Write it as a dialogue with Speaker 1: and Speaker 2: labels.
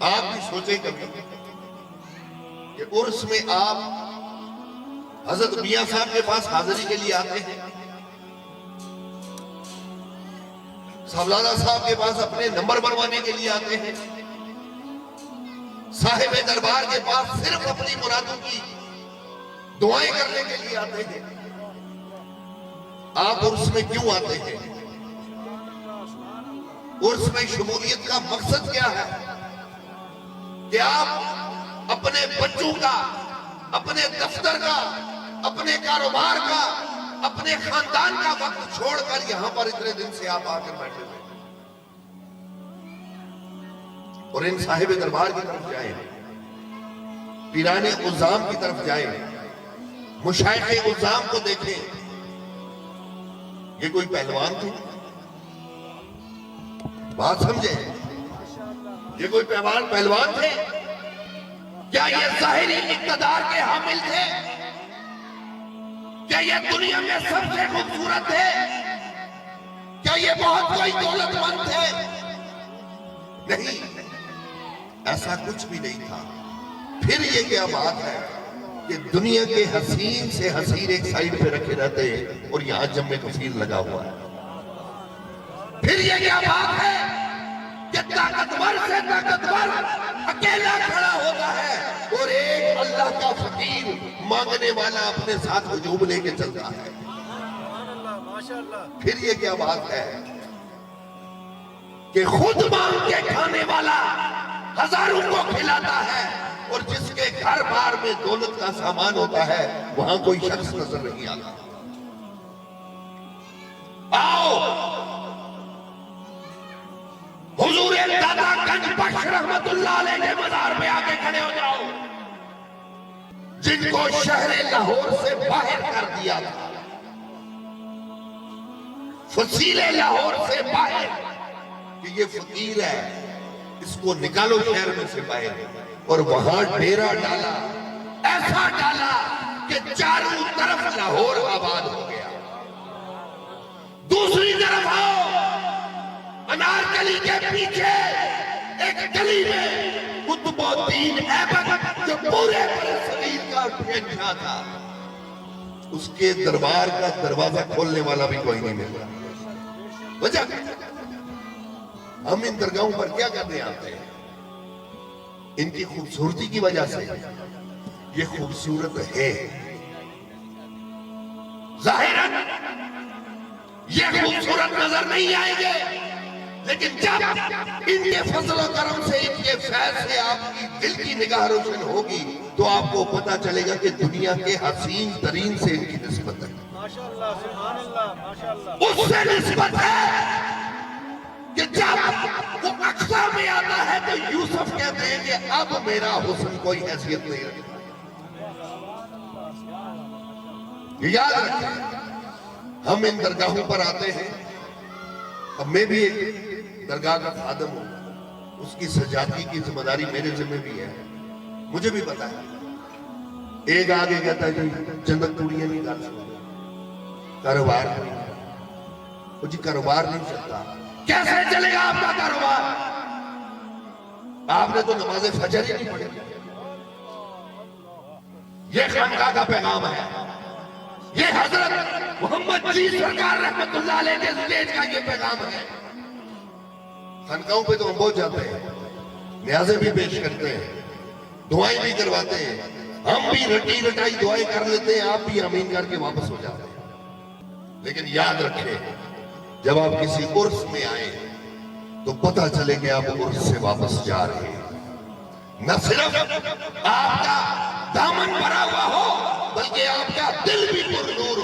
Speaker 1: آپ بھی سوچیں کبھی کہ عرس میں آپ حضرت میاں صاحب کے پاس حاضری کے لیے آتے ہیں، سالانہ صاحب کے پاس اپنے نمبر بنوانے کے لیے آتے ہیں، صاحب دربار کے پاس صرف اپنی مرادوں کی دعائیں کرنے کے لیے آتے ہیں۔ آپ عرس میں کیوں آتے ہیں؟ عرس میں شمولیت کا مقصد کیا ہے؟ کہ آپ اپنے بچوں کا، اپنے دفتر کا، اپنے کاروبار کا، اپنے خاندان کا وقت چھوڑ کر یہاں پر اتنے دن سے آپ آ کر بیٹھے ہوئے اور ان صاحب دربار کی طرف جائیں، پیران عظام کی طرف جائیں، مشائخ عظام کو دیکھیں۔ یہ کوئی پہلوان تھے؟ بات سمجھیں، یہ کوئی پہلوان تھے؟ کیا یہ ظاہری اقتدار کے حامل تھے؟ کیا یہ دنیا میں سب سے خوبصورت تھے؟ کیا یہ بہت کوئی دولت مند تھے؟ نہیں، ایسا کچھ بھی نہیں تھا۔ پھر یہ کیا بات ہے کہ دنیا کے حسین سے حسین ایک سائیڈ پہ رکھے رہتے ہیں اور یہاں جم کثیر لگا ہوا ہے۔ پھر یہ کیا بات ہے کہ طاقتور سے طاقتور اکیلا کھڑا ہوتا ہے اور ایک اللہ کا فقیر مانگنے والا اپنے ساتھ ہجوم لے کے چلتا ہے۔ پھر یہ کیا بات ہے کہ خود مانگ کے کھانے والا ہزاروں کو کھلاتا ہے اور جس کے گھر بار میں دولت کا سامان ہوتا ہے وہاں کوئی شخص نظر نہیں آتا۔ آؤ حضور دادا گنج بخش رحمت اللہ علیہ کے مزار پہ آ کے کھڑے ہو جاؤ، جن کو شہر لاہور سے باہر کر دیا تھا، فصیل لاہور سے باہر، کہ یہ فقیر ہے، اس کو نکالو شہر میں سے باہر، اور وہاں ڈیرا ڈالا، ایسا ڈالا کہ چاروں طرف لاہور آباد ہو گیا۔ دوسری طرف آؤ، انارکلی کے پیچھے ایک گلی میں قطب الدین ایبک جو پورے صغیر کا شہنشاہ تھا، اس کے دربار کا دروازہ کھولنے والا بھی کوئی نہیں مل رہا۔ وجہ ہم ان درگاہوں پر کیا کرنے آتے ہیں؟ ان کی خوبصورتی کی وجہ سے یہ خوبصورت ہے، ظاہراً یہ خوبصورت نظر نہیں آئیں گے، لیکن جب ان کے فضل و کرم سے، ان کے فیض سے آپ کی دل کی نگاہ روشن ہوگی تو آپ کو پتا چلے گا کہ دنیا کے حسین ترین سے ان کی نسبت ہے،
Speaker 2: ماشاءاللہ، سبحان اللہ، ماشاءاللہ،
Speaker 1: اس سے نسبت ہے کہ جب وہ اقصا میں آتا ہے تو یوسف کہتے ہیں کہ اب میرا حسن کوئی حیثیت نہیں رکھتا۔ یاد رکھیں، ہم ان درگاہوں پر آتے ہیں، اب میں بھی ایک درگاہ کا خادم ہوں، اس کی سجادگی کی ذمہ داری میرے ذمہ بھی ہے، مجھے بھی پتا ہے۔ ایک آگے کہتا ہے جی جنت توڑیاں نہیں گال سکتے، کاروبار نہیں، وہ جی کاروبار نہیں چلتا، کیسے چلے گا آپ کا کاروبار؟ آپ نے تو نماز فجر ہی نہیں پڑھی۔ یہ خانقاہ کا پیغام ہے، یہ حضرت محمد جی سرکار رحمت اللہ علیہ کے سٹیج کا یہ پیغام ہے۔ خانقاہوں پہ تو ہم بہت جاتے ہیں، نیازیں بھی پیش کرتے ہیں، دعائیں بھی کرواتے ہیں، ہم بھی رٹی رٹائی دعائیں کر لیتے ہیں، آپ بھی آمین کر کے واپس ہو جاتے ہیں۔ لیکن یاد رکھیں، جب آپ کسی عرس میں آئیں تو پتہ چلے کہ آپ عرس سے واپس جا رہے ہیں، نہ صرف آپ کا دامن بھرا ہوا ہو بلکہ آپ کا دل بھی پر نور